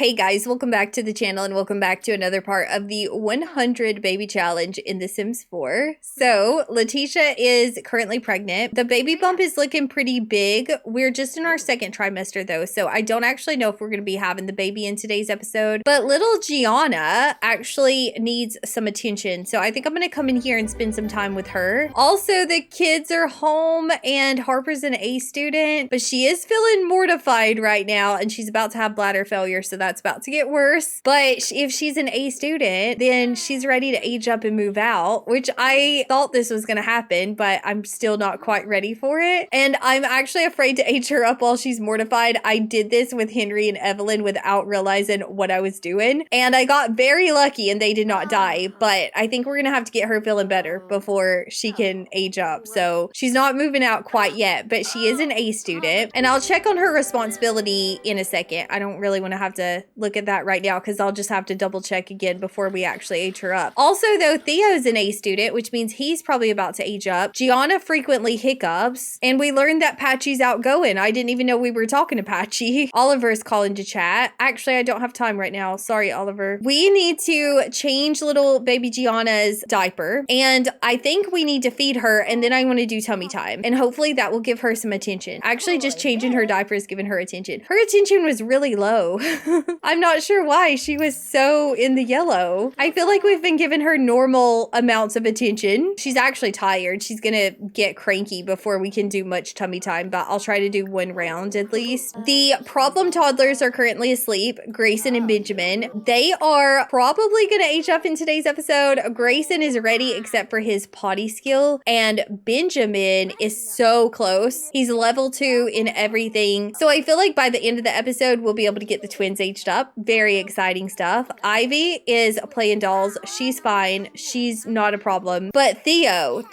Hey guys, welcome back to the channel and welcome back to another part of the 100 baby challenge in The Sims 4. So, Letitia is currently pregnant. The baby bump is looking pretty big. We're just in our second trimester though, so I don't actually know if we're going to be having the baby in today's episode. But little Gianna actually needs some attention, so I think I'm going to come in here and spend some time with her. Also, the kids are home and Harper's an A student, but she is feeling mortified right now and she's about to have bladder failure, so that's about to get worse. But if she's an A student, then she's ready to age up and move out, which I thought this was going to happen, but I'm still not quite ready for it. And I'm actually afraid to age her up while she's mortified. I did this with Henry and Evelyn without realizing what I was doing, and I got very lucky and they did not die. But I think we're going to have to get her feeling better before she can age up. So she's not moving out quite yet, but she is an A student, and I'll check on her responsibility in a second. I don't really want to have to look at that right now because I'll just have to double check again before we actually age her up. Also though, Theo's an A student, which means he's probably about to age up. Gianna frequently hiccups, and we learned that Patchy's outgoing. I didn't even know we were talking to Patchy. Oliver's calling to chat. Actually, I don't have time right now. Sorry, Oliver. We need to change little baby Gianna's diaper, and I think we need to feed her, and then I want to do tummy time, and hopefully that will give her some attention. Actually, just changing her diaper is giving her attention. Her attention was really low. I'm not sure why she was so in the yellow. I feel like we've been giving her normal amounts of attention. She's actually tired. She's gonna get cranky before we can do much tummy time, but I'll try to do one round at least. The problem toddlers are currently asleep, Grayson and Benjamin. They are probably gonna age up in today's episode. Grayson is ready except for his potty skill, and Benjamin is so close. He's level 2 in everything. So I feel like by the end of the episode, we'll be able to get the twins aged up. Very exciting stuff. Ivy is playing dolls. She's fine. She's not a problem. But Theo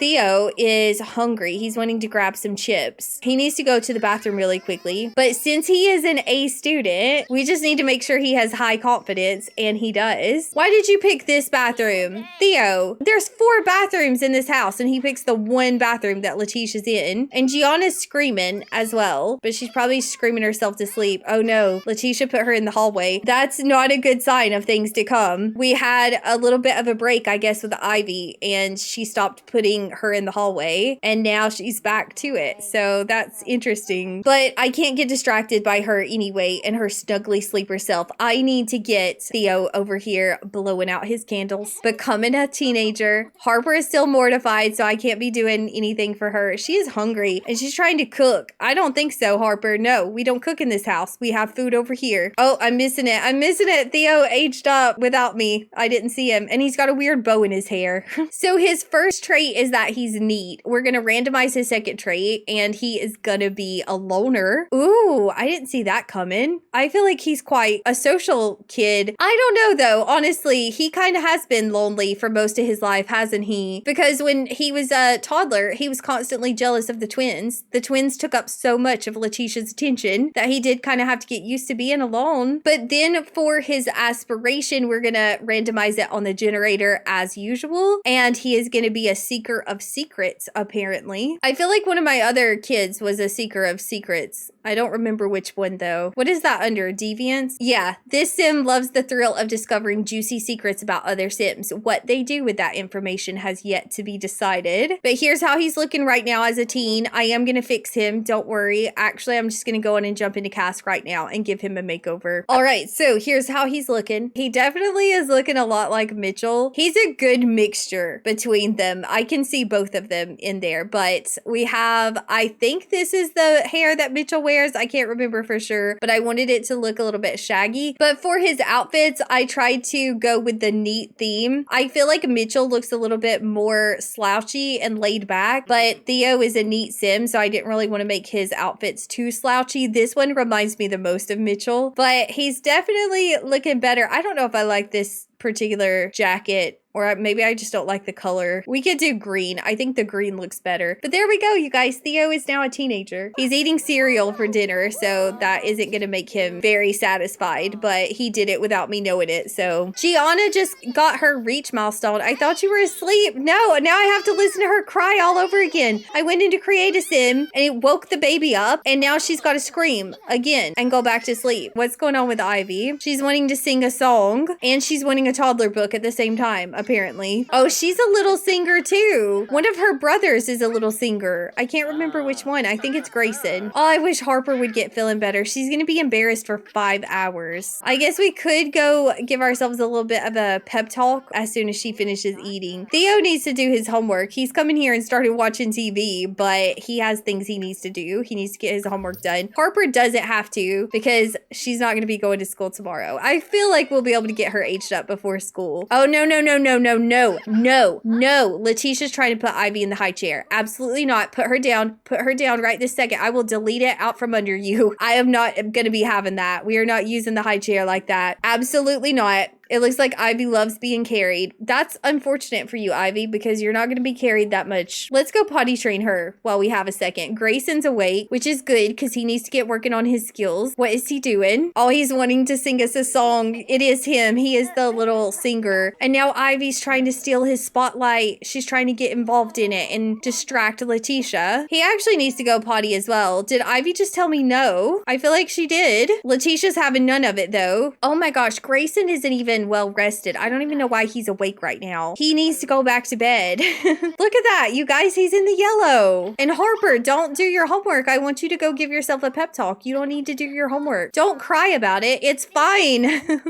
is hungry. He's wanting to grab some chips. He needs to go to the bathroom really quickly. But since he is an A student, we just need to make sure he has high confidence, and he does. Why did you pick this bathroom? Theo, there's 4 bathrooms in this house, and he picks the one bathroom that Letitia's in. And Gianna's screaming as well, but she's probably screaming herself to sleep. Oh no, Letitia put her in the hallway. That's not a good sign of things to come. We had a little bit of a break, I guess, with Ivy, and she stopped putting her in the hallway, and now she's back to it. So that's interesting. But I can't get distracted by her anyway and her snuggly sleeper self. I need to get Theo over here blowing out his candles, becoming a teenager. Harper is still mortified, so I can't be doing anything for her. She is hungry and she's trying to cook. I don't think so, Harper. No, we don't cook in this house. We have food over here. Oh, I'm missing it. I'm missing it. Theo aged up without me. I didn't see him, and he's got a weird bow in his hair. So his first trait is that he's neat. We're gonna randomize his second trait, and he is gonna be a loner. Ooh, I didn't see that coming. I feel like he's quite a social kid. I don't know though. Honestly, he kind of has been lonely for most of his life, hasn't he? Because when he was a toddler, he was constantly jealous of the twins. The twins took up so much of Letitia's attention that he did kind of have to get used to being alone. But then for his aspiration, we're gonna randomize it on the generator as usual, and he is gonna be a seeker of secrets, apparently. I feel like one of my other kids was a seeker of secrets. I don't remember which one though. What is that under? Deviance? Yeah, this sim loves the thrill of discovering juicy secrets about other sims. What they do with that information has yet to be decided. But here's how he's looking right now as a teen. I am gonna fix him, don't worry. Actually, I'm just gonna go in and jump into Cask right now and give him a makeover. All right, so here's how he's looking. He definitely is looking a lot like Mitchell. He's a good mixture between them. I can see both of them in there, but we have, I think this is the hair that Mitchell wears. I can't remember for sure, but I wanted it to look a little bit shaggy. But for his outfits, I tried to go with the neat theme. I feel like Mitchell looks a little bit more slouchy and laid back, but Theo is a neat sim, so I didn't really want to make his outfits too slouchy. This one reminds me the most of Mitchell, but he's definitely looking better. I don't know if I like this particular jacket. Or maybe I just don't like the color. We could do green. I think the green looks better. But there we go, you guys. Theo is now a teenager. He's eating cereal for dinner, so that isn't going to make him very satisfied. But he did it without me knowing it. So Gianna just got her reach milestone. I thought you were asleep. No, now I have to listen to her cry all over again. I went into Create a Sim, and it woke the baby up. And now she's got to scream again and go back to sleep. What's going on with Ivy? She's wanting to sing a song, and she's wanting a toddler book at the same time, apparently. Oh, she's a little singer too. One of her brothers is a little singer. I can't remember which one. I think it's Grayson. Oh, I wish Harper would get feeling better. She's gonna be embarrassed for 5 hours. I guess we could go give ourselves a little bit of a pep talk as soon as she finishes eating. Theo needs to do his homework. He's come in here and started watching TV, but he has things he needs to do. He needs to get his homework done. Harper doesn't have to because she's not gonna be going to school tomorrow. I feel like we'll be able to get her aged up before school. Oh, no, no, no, no, no, no, no, no. Letitia's trying to put Ivy in the high chair. Absolutely not. Put her down. Put her down right this second. I will delete it out from under you. I am not going to be having that. We are not using the high chair like that. Absolutely not. It looks like Ivy loves being carried. That's unfortunate for you, Ivy, because you're not going to be carried that much. Let's go potty train her while we have a second. Grayson's awake, which is good because he needs to get working on his skills. What is he doing? Oh, he's wanting to sing us a song. It is him. He is the little singer. And now Ivy's trying to steal his spotlight. She's trying to get involved in it and distract Letitia. He actually needs to go potty as well. Did Ivy just tell me no? I feel like she did. Letitia's having none of it though. Oh my gosh, Grayson isn't even well rested. I don't even know why he's awake right now. He needs to go back to bed. Look at that, you guys, he's in the yellow. And Harper, don't do your homework. I want you to go give yourself a pep talk. You don't need to do your homework. Don't cry about it. It's fine.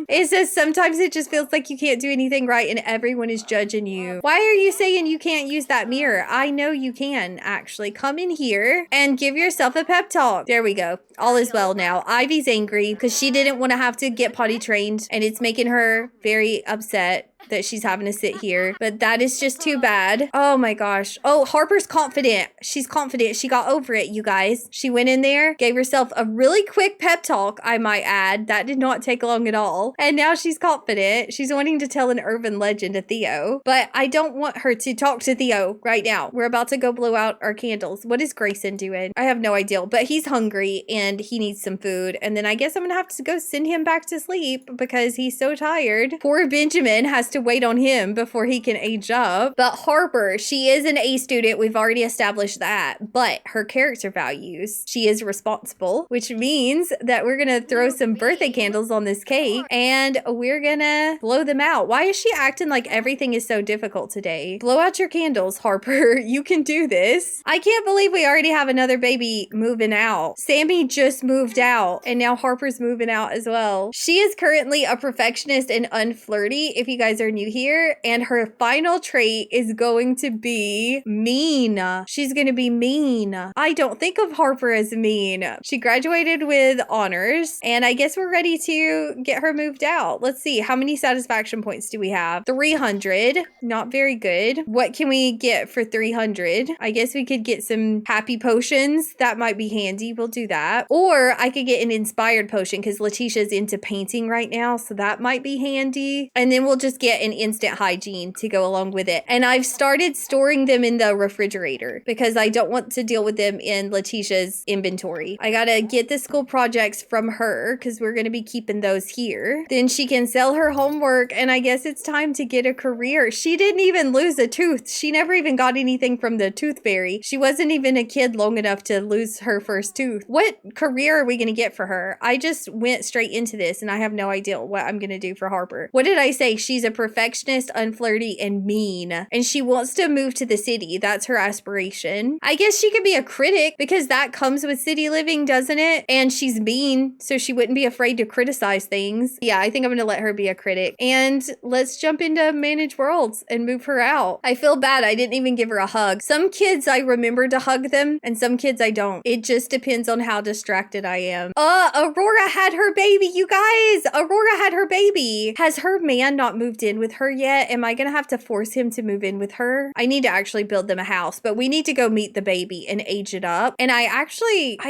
It says sometimes it just feels like you can't do anything right and everyone is judging you. Why are you saying you can't use that mirror? I know you can actually. Come in here and give yourself a pep talk. There we go. All is well now. Ivy's angry because she didn't want to have to get potty trained and it's making her very upset that she's having to sit here, but that is just too bad. Oh my gosh. Oh, Harper's confident. She's confident. She got over it, you guys. She went in there, gave herself a really quick pep talk, I might add. That did not take long at all. And now she's confident. She's wanting to tell an urban legend to Theo, but I don't want her to talk to Theo right now. We're about to go blow out our candles. What is Grayson doing? I have no idea, but he's hungry and he needs some food. And then I guess I'm gonna have to go send him back to sleep because he's so tired. Poor Benjamin has to wait on him before he can age up. But Harper, she is an A student. We've already established that. But her character values, she is responsible, which means that we're gonna throw some birthday candles on this cake and we're gonna blow them out. Why is she acting like everything is so difficult today? Blow out your candles, Harper. You can do this. I can't believe we already have another baby moving out. Sammy just moved out and now Harper's moving out as well. She is currently a perfectionist and unflirty, if you guys are new here, and her final trait is going to be mean. She's gonna be mean. I don't think of Harper as mean. She graduated with honors and I guess we're ready to get her moved out. Let's see, how many satisfaction points do we have? 300. Not very good. What can we get for 300? I guess we could get some happy potions. That might be handy. We'll do that. Or I could get an inspired potion because Letitia's into painting right now, so that might be handy. And then we'll just get an instant hygiene to go along with it. And I've started storing them in the refrigerator because I don't want to deal with them in Letitia's inventory. I gotta get the school projects from her because we're gonna be keeping those here. Then she can sell her homework and I guess it's time to get a career. She didn't even lose a tooth. She never even got anything from the tooth fairy. She wasn't even a kid long enough to lose her first tooth. What career are we gonna get for her? I just went straight into this and I have no idea what I'm gonna do for Harper. What did I say? She's a perfectionist, unflirty, and mean. And she wants to move to the city. That's her aspiration. I guess she could be a critic because that comes with city living, doesn't it? And she's mean, so she wouldn't be afraid to criticize things. Yeah, I think I'm gonna let her be a critic. And let's jump into Manage Worlds and move her out. I feel bad I didn't even give her a hug. Some kids I remember to hug them and some kids I don't. It just depends on how distracted I am. Aurora had her baby, you guys! Aurora had her baby. Has her man not moved in in with her yet. Am I gonna have to force him to move in with her? I need to actually build them a house, but we need to go meet the baby and age it up. And I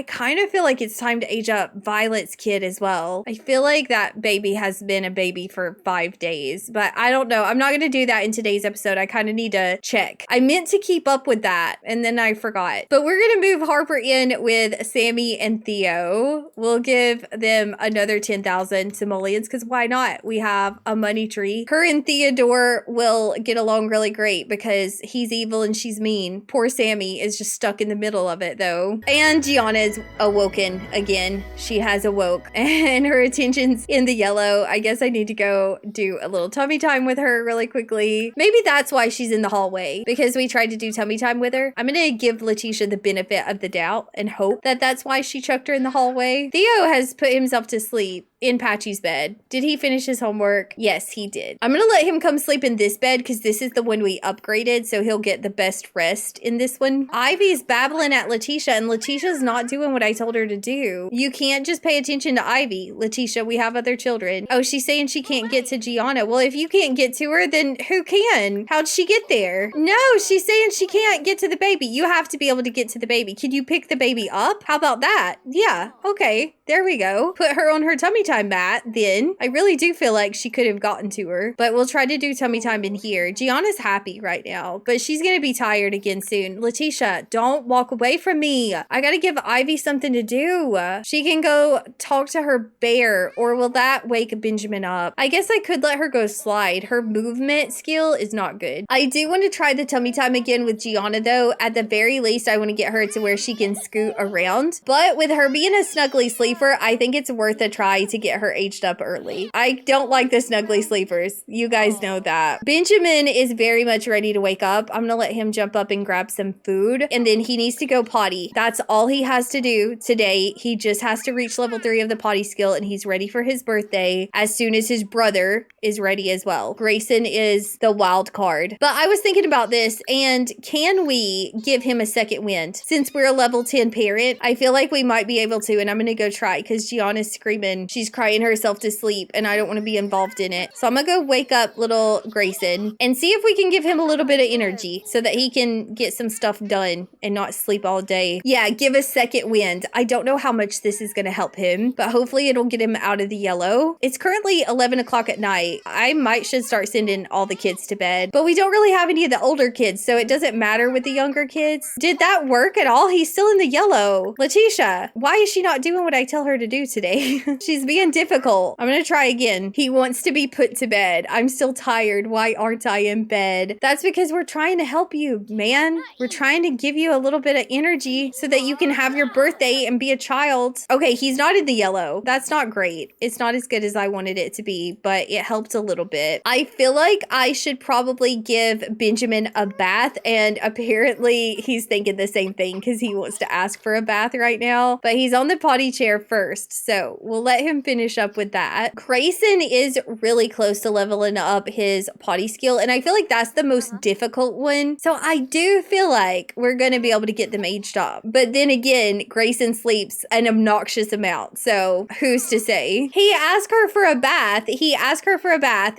kind of feel like it's time to age up Violet's kid as well. I feel like that baby has been a baby for 5 days, but I don't know. I'm not gonna do that in today's episode. I kind of need to check. I meant to keep up with that and then I forgot. But we're gonna move Harper in with Sammy and Theo. We'll give them another 10,000 simoleons because why not? We have a money tree. Her and Theodore will get along really great because he's evil and she's mean. Poor Sammy is just stuck in the middle of it though. And Gianna's awoken again. She has awoke and her attention's in the yellow. I guess I need to go do a little tummy time with her really quickly. Maybe that's why she's in the hallway, because we tried to do tummy time with her. I'm gonna give Letitia the benefit of the doubt and hope that that's why she chucked her in the hallway. Theo has put himself to sleep in Patchy's bed. Did he finish his homework? Yes, he did. I'm gonna let him come sleep in this bed because this is the one we upgraded, so he'll get the best rest in this one. Ivy's babbling at Letitia, and Letitia's not doing what I told her to do. You can't just pay attention to Ivy. Letitia, we have other children. Oh, she's saying she can't get to Gianna. Well, if you can't get to her, then who can? How'd she get there? No, she's saying she can't get to the baby. You have to be able to get to the baby. Can you pick the baby up? How about that? Yeah, okay. There we go. Put her on her tummy time mat then. I really do feel like she could have gotten to her, but we'll try to do tummy time in here. Gianna's happy right now, but she's gonna be tired again soon. Letitia, don't walk away from me. I gotta give Ivy something to do. She can go talk to her bear, or will that wake Benjamin up? I guess I could let her go slide. Her movement skill is not good. I do want to try the tummy time again with Gianna though. At the very least, I want to get her to where she can scoot around, but with her being a snuggly sleeper, I think it's worth a try to get her aged up early. I don't like the snuggly sleepers. You guys know that. Benjamin is very much ready to wake up. I'm gonna let him jump up and grab some food, and then he needs to go potty. That's all he has to do today. He just has to reach level 3 of the potty skill, and he's ready for his birthday as soon as his brother is ready as well. Grayson is the wild card. But I was thinking about this, and can we give him a second wind? Since we're a level 10 parent, I feel like we might be able to, and I'm gonna go try because Gianna's screaming. She's crying herself to sleep and I don't want to be involved in it. So I'm gonna go wake up little Grayson and see if we can give him a little bit of energy so that he can get some stuff done and not sleep all day. Yeah, give a second wind. I don't know how much this is gonna help him, but hopefully it'll get him out of the yellow. It's currently 11 o'clock at night. I should start sending all the kids to bed, but we don't really have any of the older kids, so it doesn't matter with the younger kids. Did that work at all? He's still in the yellow. Letitia, why is she not doing what I tell her to do today? She's being difficult. I'm gonna try again. He wants to be put to bed. I'm still tired. Why aren't I in bed? That's because we're trying to help you, man. We're trying to give you a little bit of energy so that you can have your birthday and be a child. Okay, he's not in the yellow. That's not great. It's not as good as I wanted it to be, but it helped a little bit. I feel like I should probably give Benjamin a bath, and apparently he's thinking the same thing because he wants to ask for a bath right now, but he's on the potty chair first, so we'll let him finish up with that. Grayson is really close to leveling up his potty skill, and I feel like that's the most difficult one, so I do feel like we're going to be able to get them aged up. But then again, Grayson sleeps an obnoxious amount, so who's to say? He asked her for a bath.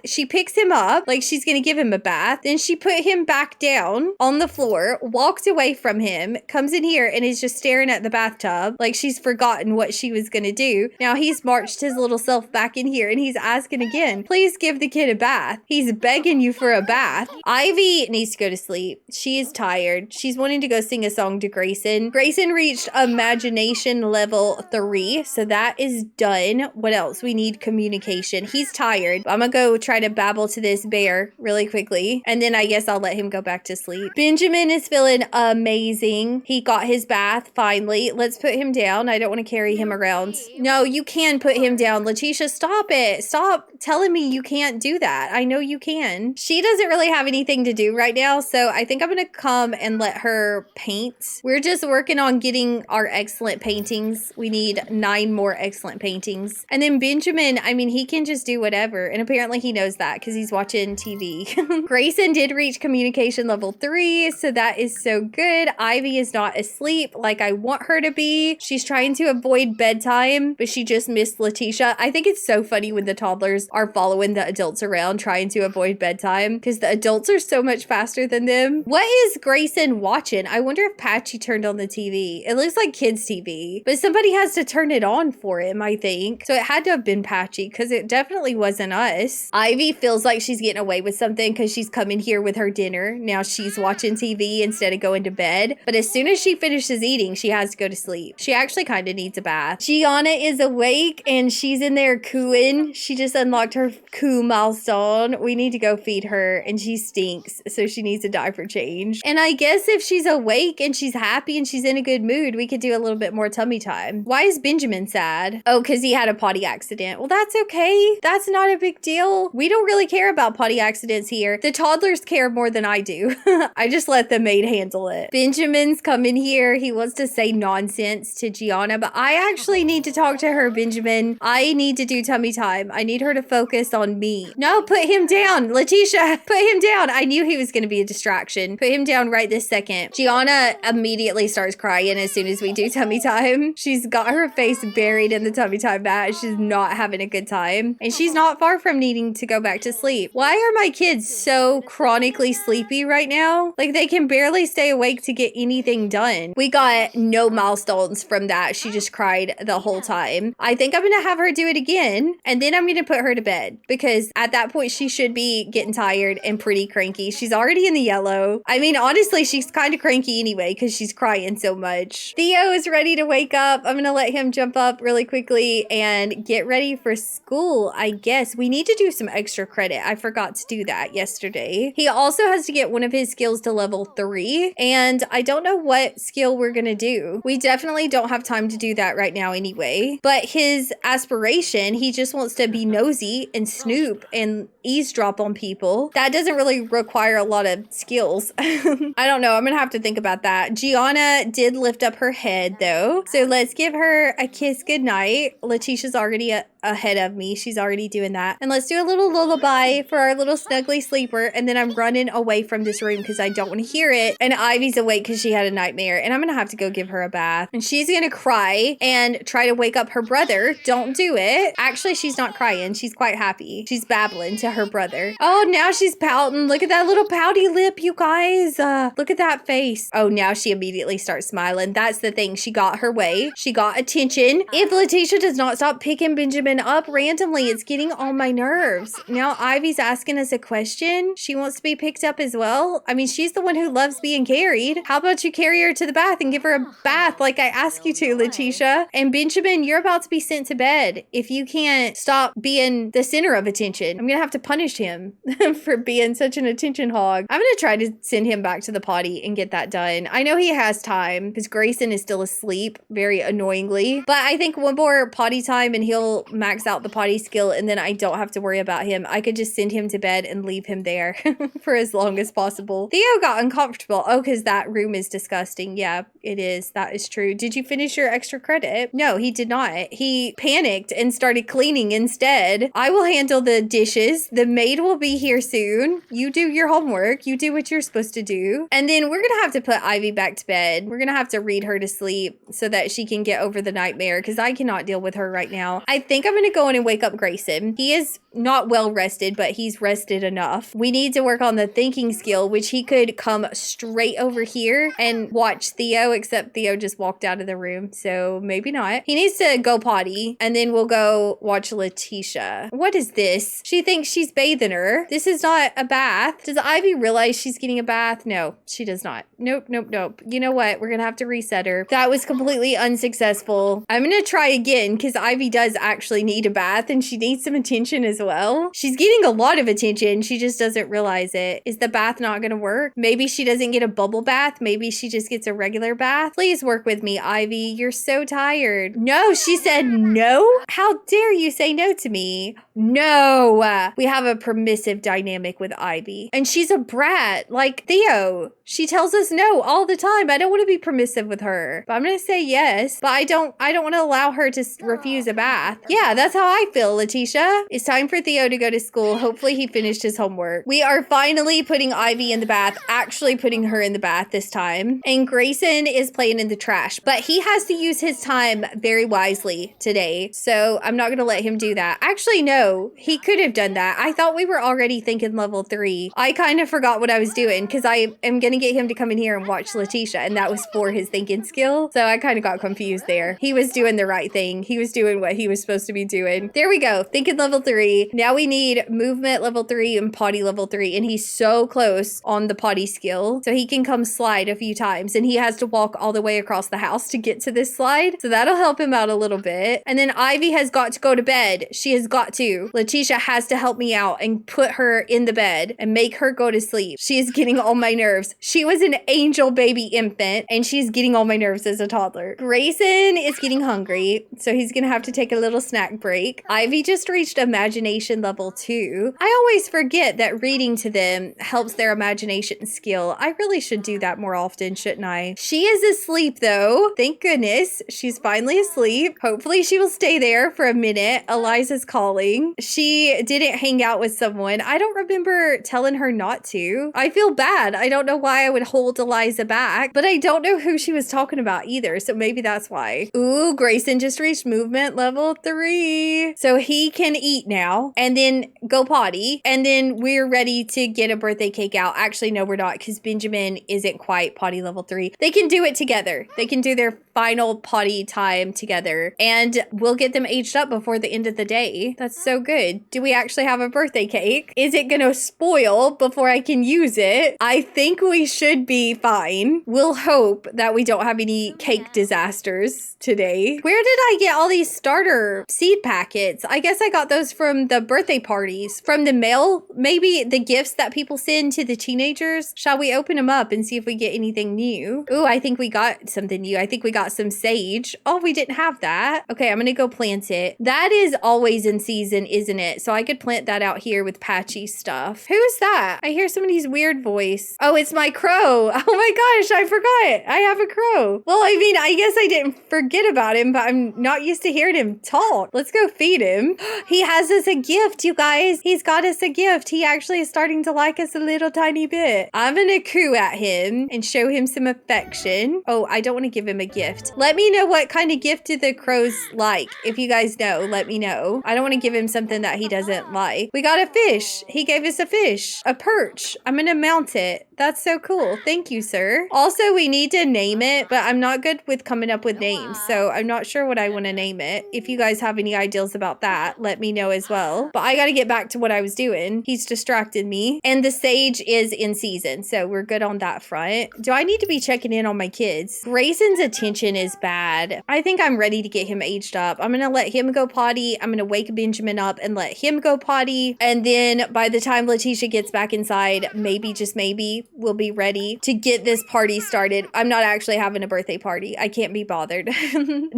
She picks him up like she's going to give him a bath. Then she put him back down on the floor, walked away from him, comes in here and is just staring at the bathtub like she's forgotten what she was going to do. Now he's marched his little self back in here and he's asking again, please give the kid a bath. He's begging you for a bath. Ivy needs to go to sleep. She is tired. She's wanting to go sing a song to Grayson. Grayson reached imagination level 3, so that is done. What else? We need communication. He's tired. I'm gonna go try to babble to this bear really quickly, and then I guess I'll let him go back to sleep. Benjamin is feeling amazing. He got his bath finally. Let's put him down. I don't want to carry him around. No, you can put him down. Letitia, stop it. Stop telling me you can't do that. I know you can. She doesn't really have anything to do right now, so I think I'm gonna come and let her paint. We're just working on getting our excellent paintings. We need 9 more excellent paintings. And then Benjamin, I mean, he can just do whatever, and apparently he knows that because he's watching TV. Grayson did reach communication level 3, so that is so good. Ivy is not asleep like I want her to be. She's trying to avoid bedtime, but she just missed Letitia. I think it's so funny when the toddlers are following the adults around trying to avoid bedtime because the adults are so much faster than them. What is Grayson watching? I wonder if Patchy turned on the TV. It looks like kids' TV, but somebody has to turn it on for him, I think. So it had to have been Patchy because it definitely wasn't us. Ivy feels like she's getting away with something because she's coming here with her dinner. Now she's watching TV instead of going to bed. But as soon as she finishes eating, she has to go to sleep. She actually kind of needs a bath. Gianna is awake and she's in there cooing. She just unlocked her coo milestone. We need to go feed her and she stinks. So she needs a diaper change. And I guess if she's awake and she's happy and she's in a good mood, we could do a little bit more tummy time. Why is Benjamin sad? Oh, because he had a potty accident. Well, that's okay. That's not a big deal. We don't really care about potty accidents here. The toddlers care more than I do. I just let the maid handle it. Benjamin's coming here. He wants to say nonsense to Gianna, but I actually need to talk to her, Benjamin. I need to do tummy time. I need her to focus on me. No, put him down. Letitia, put him down. I knew he was going to be a distraction. Put him down right this second. Gianna immediately starts crying as soon as we do tummy time. She's got her face buried in the tummy time mat. She's not having a good time. And she's not far from needing to go back to sleep. Why are my kids so chronically sleepy right now? Like they can barely stay awake to get anything done. We got no milestones from that. She just cried the whole time. I think I'm gonna have her do it again and then I'm gonna put her to bed because at that point she should be getting tired and pretty cranky. She's already in the yellow. I mean, honestly, she's kind of cranky anyway because she's crying so much. Theo is ready to wake up. I'm gonna let him jump up really quickly and get ready for school. I guess we need to do some extra credit. I forgot to do that yesterday. He also has to get one of his skills to level 3 and I don't know what skill we're gonna do. We definitely don't have time to do that right now anyway, but his aspiration, he just wants to be nosy and snoop and eavesdrop on people. That doesn't really require a lot of skills. I don't know. I'm gonna have to think about that. Gianna did lift up her head though, so let's give her a kiss goodnight. Letitia's already ahead of me. She's already doing that. And let's do a little lullaby for our little snuggly sleeper. And then I'm running away from this room because I don't want to hear it. And Ivy's awake because she had a nightmare. And I'm going to have to go give her a bath. And she's going to cry and try to wake up her brother. Don't do it. Actually, she's not crying. She's quite happy. She's babbling to her brother. Oh, now she's pouting. Look at that little pouty lip, you guys. Look at that face. Oh, now she immediately starts smiling. That's the thing. She got her way. She got attention. If Letitia does not stop picking Benjamin up randomly, it's getting on my nerves. Now Ivy's asking us a question. She wants to be picked up as well. I mean, she's the one who loves being carried. How about you carry her to the bath and give her a bath like I asked you to, Letitia? And Benjamin, you're about to be sent to bed. If you can't stop being the center of attention, I'm gonna have to punish him for being such an attention hog. I'm gonna try to send him back to the potty and get that done. I know he has time because Grayson is still asleep, very annoyingly, but I think one more potty time and he'll max out the potty skill and then I don't have to worry about him. I could just send him to bed and leave him there for as long as possible. Theo got uncomfortable. Oh, because that room is disgusting. Yeah, it is. That is true. Did you finish your extra credit? No, he did not. He panicked and started cleaning instead. I will handle the dishes. The maid will be here soon. You do your homework. You do what you're supposed to do. And then we're gonna have to put Ivy back to bed. We're gonna have to read her to sleep so that she can get over the nightmare because I cannot deal with her right now. I think I'm gonna go in and wake up Grayson. He is not well rested, but he's rested enough. We need to work on the thinking skill, which he could come straight over here and watch Theo, except Theo just walked out of the room, so maybe not. He needs to go potty, and then we'll go watch Letitia. What is this? She thinks she's bathing her. This is not a bath. Does Ivy realize she's getting a bath? No, she does not. Nope, nope, nope. You know what? We're gonna have to reset her. That was completely unsuccessful. I'm gonna try again, because Ivy does actually need a bath, and she needs some attention as well. She's getting a lot of attention. She just doesn't realize it. Is the bath not gonna work? Maybe she doesn't get a bubble bath. Maybe she just gets a regular bath. Please work with me, Ivy. You're so tired. No, she said no. How dare you say no to me? No. We have a permissive dynamic with Ivy. And she's a brat like Theo. She tells us no all the time. I don't want to be permissive with her. But I'm going to say yes. But I don't want to allow her to refuse a bath. Yeah, Yeah, that's how I feel, Letitia. It's time for Theo to go to school. Hopefully he finished his homework. We are finally putting Ivy in the bath, actually putting her in the bath this time. And Grayson is playing in the trash, but he has to use his time very wisely today. So I'm not going to let him do that. Actually, no, he could have done that. I thought we were already thinking level 3. I kind of forgot what I was doing because I am going to get him to come in here and watch Letitia, and that was for his thinking skill. So I kind of got confused there. He was doing the right thing. He was doing what he was supposed to be doing. There we go. Thinking level 3. Now we need movement level 3 and potty level 3. And he's so close on the potty skill. So he can come slide a few times, and he has to walk all the way across the house to get to this slide. So that'll help him out a little bit. And then Ivy has got to go to bed. She has got to. Letitia has to help me out and put her in the bed and make her go to sleep. She is getting on my nerves. She was an angel baby infant, and she's getting on my nerves as a toddler. Grayson is getting hungry, so he's gonna have to take a little snack break. Ivy just reached imagination level 2. I always forget that reading to them helps their imagination skill. I really should do that more often, shouldn't I? She is asleep though. Thank goodness. She's finally asleep. Hopefully she will stay there for a minute. Eliza's calling. She didn't hang out with someone. I don't remember telling her not to. I feel bad. I don't know why I would hold Eliza back, but I don't know who she was talking about either, so maybe that's why. Ooh, Grayson just reached movement level 3. So he can eat now and then go potty, and then we're ready to get a birthday cake out. Actually, no, we're not, because Benjamin isn't quite potty level 3. They can do it together. They can do their final potty time together, and we'll get them aged up before the end of the day. That's so good. Do we actually have a birthday cake? Is it gonna spoil before I can use it? I think we should be fine. We'll hope that we don't have any cake disasters today. Where did I get all these starter seed packets? I guess I got those from the birthday parties, from the mail, maybe the gifts that people send to the teenagers. Shall we open them up and see if we get anything new? Ooh, I think we got something new. I think we got some sage. Oh, we didn't have that. Okay, I'm gonna go plant it. That is always in season, isn't it? So I could plant that out here with patchy stuff. Who is that? I hear somebody's weird voice. Oh, it's my crow. Oh my gosh, I forgot. I have a crow. Well, I mean, I guess I didn't forget about him, but I'm not used to hearing him talk. Let's go feed him. He has us a gift, you guys. He's got us a gift. He actually is starting to like us a little tiny bit. I'm gonna coo at him and show him some affection. Oh, I don't want to give him a gift. Let me know what kind of gift do the crows like. If you guys know, let me know. I don't want to give him something that he doesn't like. We got a fish. He gave us a fish. A perch. I'm gonna mount it. That's so cool. Thank you, sir. Also, we need to name it, but I'm not good with coming up with names, so I'm not sure what I want to name it. If you guys have any ideas about that, let me know as well. But I got to get back to what I was doing. He's distracted me. And the sage is in season, so we're good on that front. Do I need to be checking in on my kids? Grayson's attention is bad. I think I'm ready to get him aged up. I'm going to let him go potty. I'm going to wake Benjamin up and let him go potty. And then by the time Letitia gets back inside, maybe, just maybe, we'll be ready to get this party started. I'm not actually having a birthday party. I can't be bothered.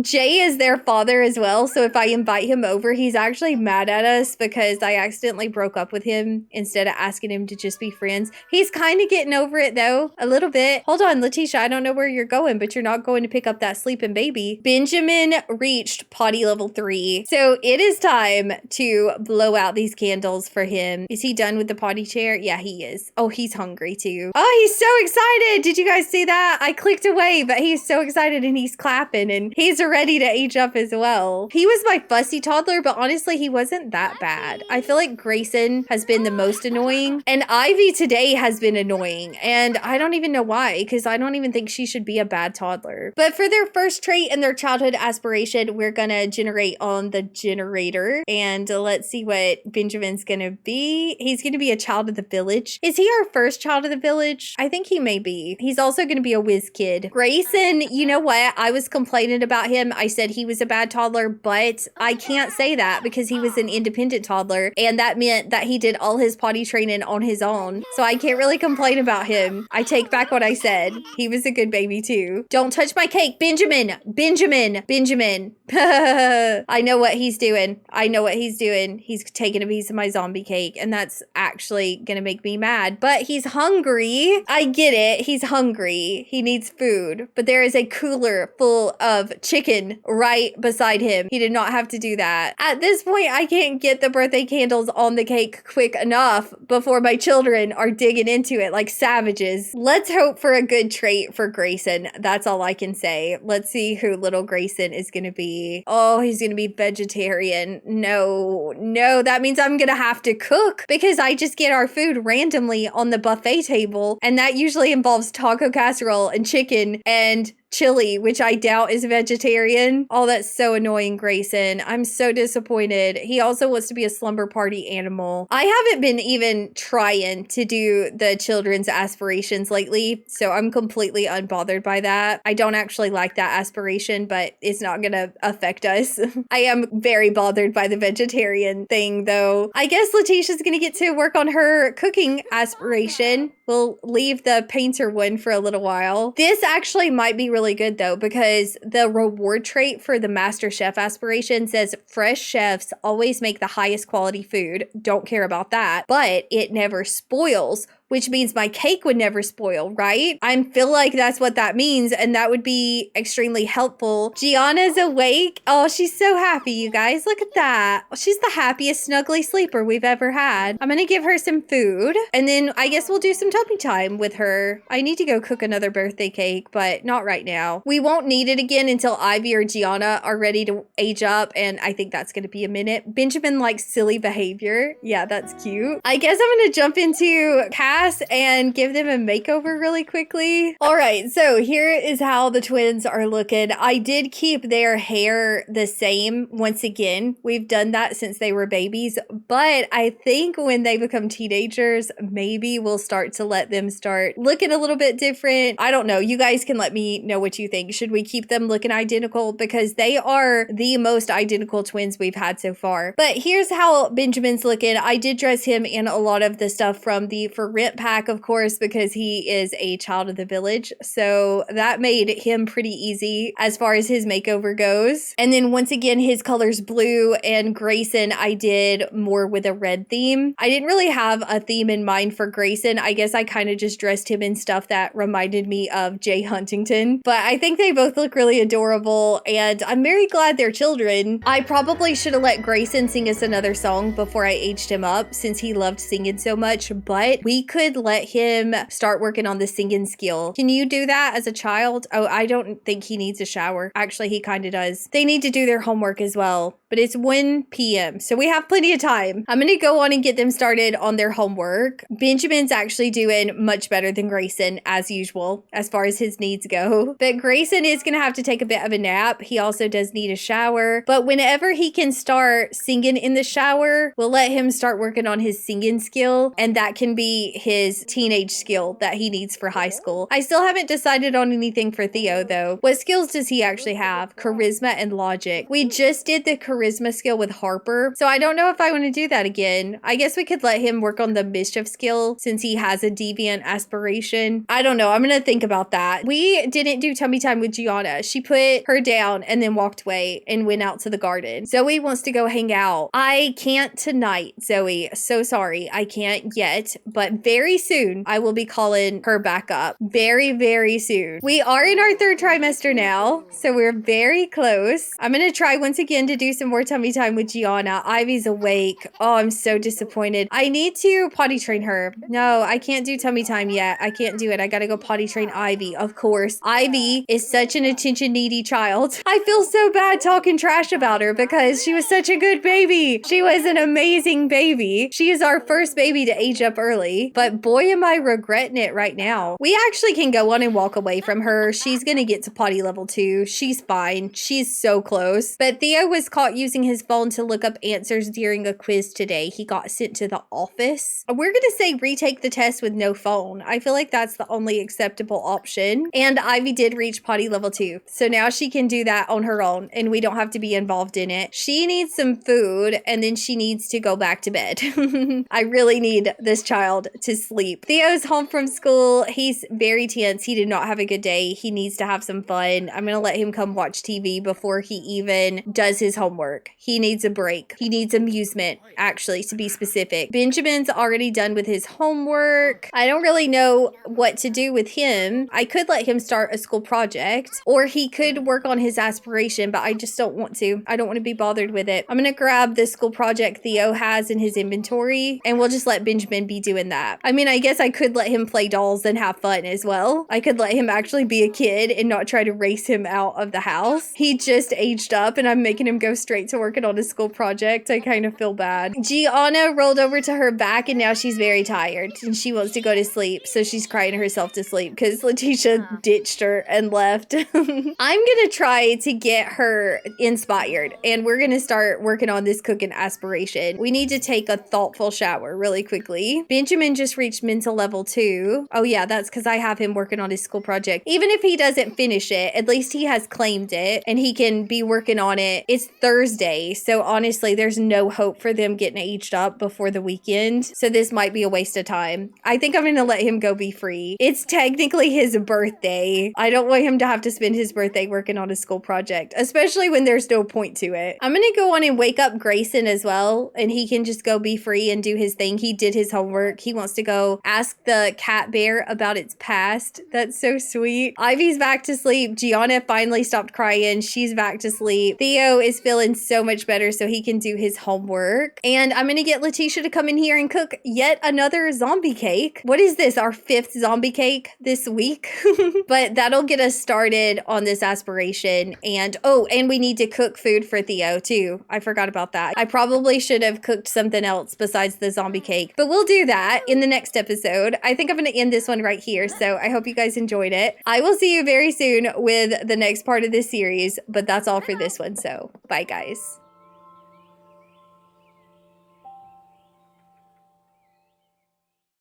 Jay is their father as well, so if I invite him over, he's actually mad at us because I accidentally broke up with him instead of asking him to just be friends. He's kind of getting over it though, a little bit. Hold on, Letitia, I don't know where you're going, but you're not going to pick up that sleeping baby. Benjamin reached potty level 3, so it is time to blow out these candles for him. Is he done with the potty chair? Yeah, he is. Oh, he's hungry too. Oh, he's so excited. Did you guys see that? I clicked away, but he's so excited and he's clapping and he's ready to age up as well. He was my fussy toddler, but honestly, he wasn't that bad. I feel like Grayson has been the most annoying, and Ivy today has been annoying, and I don't even know why, because I don't even think she should be a bad toddler. But for their first trait and their childhood aspiration, we're gonna generate on the generator, and let's see what Benjamin's gonna be. He's gonna be a child of the village. Is he our first child of the village? I think he may be. He's also gonna be a whiz kid. Grayson, you know what? I was complaining about him. I said he was a bad toddler, but I can't say that because he was an independent toddler, and that meant that he did all his potty training on his own. So I can't really complain about him. I take back what I said. He was a good baby too. Don't touch my cake, Benjamin! Benjamin! Benjamin! I know what he's doing. I know what he's doing. He's taking a piece of my zombie cake, and that's actually gonna make me mad. But he's hungry. hungry. I get it. He's hungry. He needs food. But there is a cooler full of chicken right beside him. He did not have to do that. At this point, I can't get the birthday candles on the cake quick enough before my children are digging into it like savages. Let's hope for a good trait for Grayson. That's all I can say. Let's see who little Grayson is going to be. Oh, he's going to be vegetarian. No, that means I'm going to have to cook because I just get our food randomly on the buffet table. And that usually involves taco casserole and chicken and chili, which I doubt is vegetarian. Oh, that's so annoying, Grayson. I'm so disappointed. He also wants to be a slumber party animal. I haven't been even trying to do the children's aspirations lately, so I'm completely unbothered by that. I don't actually like that aspiration, but it's not gonna affect us. I am very bothered by the vegetarian thing, though. I guess Letitia's gonna get to work on her cooking aspiration. We'll leave the painter one for a little while. This actually might be really good though, because the reward trait for the Master Chef aspiration says fresh chefs always make the highest quality food. Don't care about that, but it never spoils, which means my cake would never spoil, right? I feel like that's what that means, and that would be extremely helpful. Gianna's awake. Oh, she's so happy, you guys. Look at that. She's the happiest snuggly sleeper we've ever had. I'm gonna give her some food, and then I guess we'll do some tummy time with her. I need to go cook another birthday cake, but not right now. We won't need it again until Ivy or Gianna are ready to age up, and I think that's gonna be a minute. Benjamin likes silly behavior. Yeah, that's cute. I guess I'm gonna jump into Cass and give them a makeover really quickly. All right, so here is how the twins are looking. I did keep their hair the same once again. We've done that since they were babies, but I think when they become teenagers, maybe we'll start to let them start looking a little bit different. I don't know. You guys can let me know what you think. Should we keep them looking identical? Because they are the most identical twins we've had so far. But here's how Benjamin's looking. I did dress him in a lot of the stuff from the For Rent pack, of course, because he is a child of the village. So that made him pretty easy as far as his makeover goes. And then once again, his color's blue, and Grayson, I did more with a red theme. I didn't really have a theme in mind for Grayson. I guess I kind of just dressed him in stuff that reminded me of Jay Huntington. But I think they both look really adorable, and I'm very glad they're children. I probably should have let Grayson sing us another song before I aged him up, since he loved singing so much, but we could let him start working on the singing skill. Can you do that as a child? Oh, I don't think he needs a shower. Actually, he kind of does. They need to do their homework as well, but it's 1 p.m. so we have plenty of time. I'm gonna go on and get them started on their homework. Benjamin's actually doing much better than Grayson as usual as far as his needs go, but Grayson is gonna have to take a bit of a nap. He also does need a shower, but whenever he can start singing in the shower, we'll let him start working on his singing skill, and that can be his teenage skill that he needs for high school. I still haven't decided on anything for Theo though. What skills does he actually have? Charisma and logic. We just did the charisma skill with Harper, so I don't know if I want to do that again. I guess we could let him work on the mischief skill since he has a deviant aspiration. I don't know. I'm gonna think about that. We didn't do tummy time with Gianna. She put her down and then walked away and went out to the garden. Zoe wants to go hang out. I can't tonight, Zoe. So sorry. I can't yet, but very soon I will be calling her back up. Very, very soon. We are in our 3rd trimester now, so we're very close. I'm gonna try once again to do some more tummy time with Gianna. Ivy's awake. Oh, I'm so disappointed. I need to potty train her. No, I can't do tummy time yet. I can't do it. I gotta go potty train Ivy, of course. Ivy is such an attention needy child. I feel so bad talking trash about her because she was such a good baby. She was an amazing baby. She is our first baby to age up early, but boy am I regretting it right now. We actually can go on and walk away from her. She's gonna get to potty level 2. She's fine. She's so close. But Theo was caught using his phone to look up answers during a quiz today. He got sent to the office. We're gonna say retake the test with no phone. I feel like that's the only acceptable option. And Ivy did reach potty level 2. So now she can do that on her own and we don't have to be involved in it. She needs some food and then she needs to go back to bed. I really need this child to sleep. Theo's home from school. He's very tense. He did not have a good day. He needs to have some fun. I'm gonna let him come watch TV before he even does his homework. homework. He needs a break. He needs amusement, actually, to be specific. Benjamin's already done with his homework. I don't really know what to do with him. I could let him start a school project, or he could work on his aspiration, but I just don't want to. I don't want to be bothered with it. I'm gonna grab the school project Theo has in his inventory, and we'll just let Benjamin be doing that. I mean, I guess I could let him play dolls and have fun as well. I could let him actually be a kid and not try to race him out of the house. He just aged up and I'm making him go straight to working on his school project. I kind of feel bad. Gianna rolled over to her back and now she's very tired and she wants to go to sleep. So she's crying herself to sleep because Letitia ditched her and left. I'm gonna try to get her inspired and we're gonna start working on this cooking aspiration. We need to take a thoughtful shower really quickly. Benjamin just reached mental level 2. Oh yeah, that's because I have him working on his school project. Even if he doesn't finish it, at least he has claimed it and he can be working on it. It's Thursday, so honestly, there's no hope for them getting aged up before the weekend. So this might be a waste of time. I think I'm gonna let him go be free. It's technically his birthday. I don't want him to have to spend his birthday working on a school project, especially when there's no point to it. I'm gonna go on and wake up Grayson as well, and he can just go be free and do his thing. He did his homework. He wants to go ask the cat bear about its past. That's so sweet. Ivy's back to sleep. Gianna finally stopped crying. She's back to sleep. Theo is feeling so much better so he can do his homework. And I'm gonna get Letitia to come in here and cook yet another zombie cake. What is this? Our 5th zombie cake this week? But that'll get us started on this aspiration. And oh, and we need to cook food for Theo too. I forgot about that. I probably should have cooked something else besides the zombie cake, but we'll do that in the next episode. I think I'm gonna end this one right here. So I hope you guys enjoyed it. I will see you very soon with the next part of this series, but that's all for this one. So bye guys.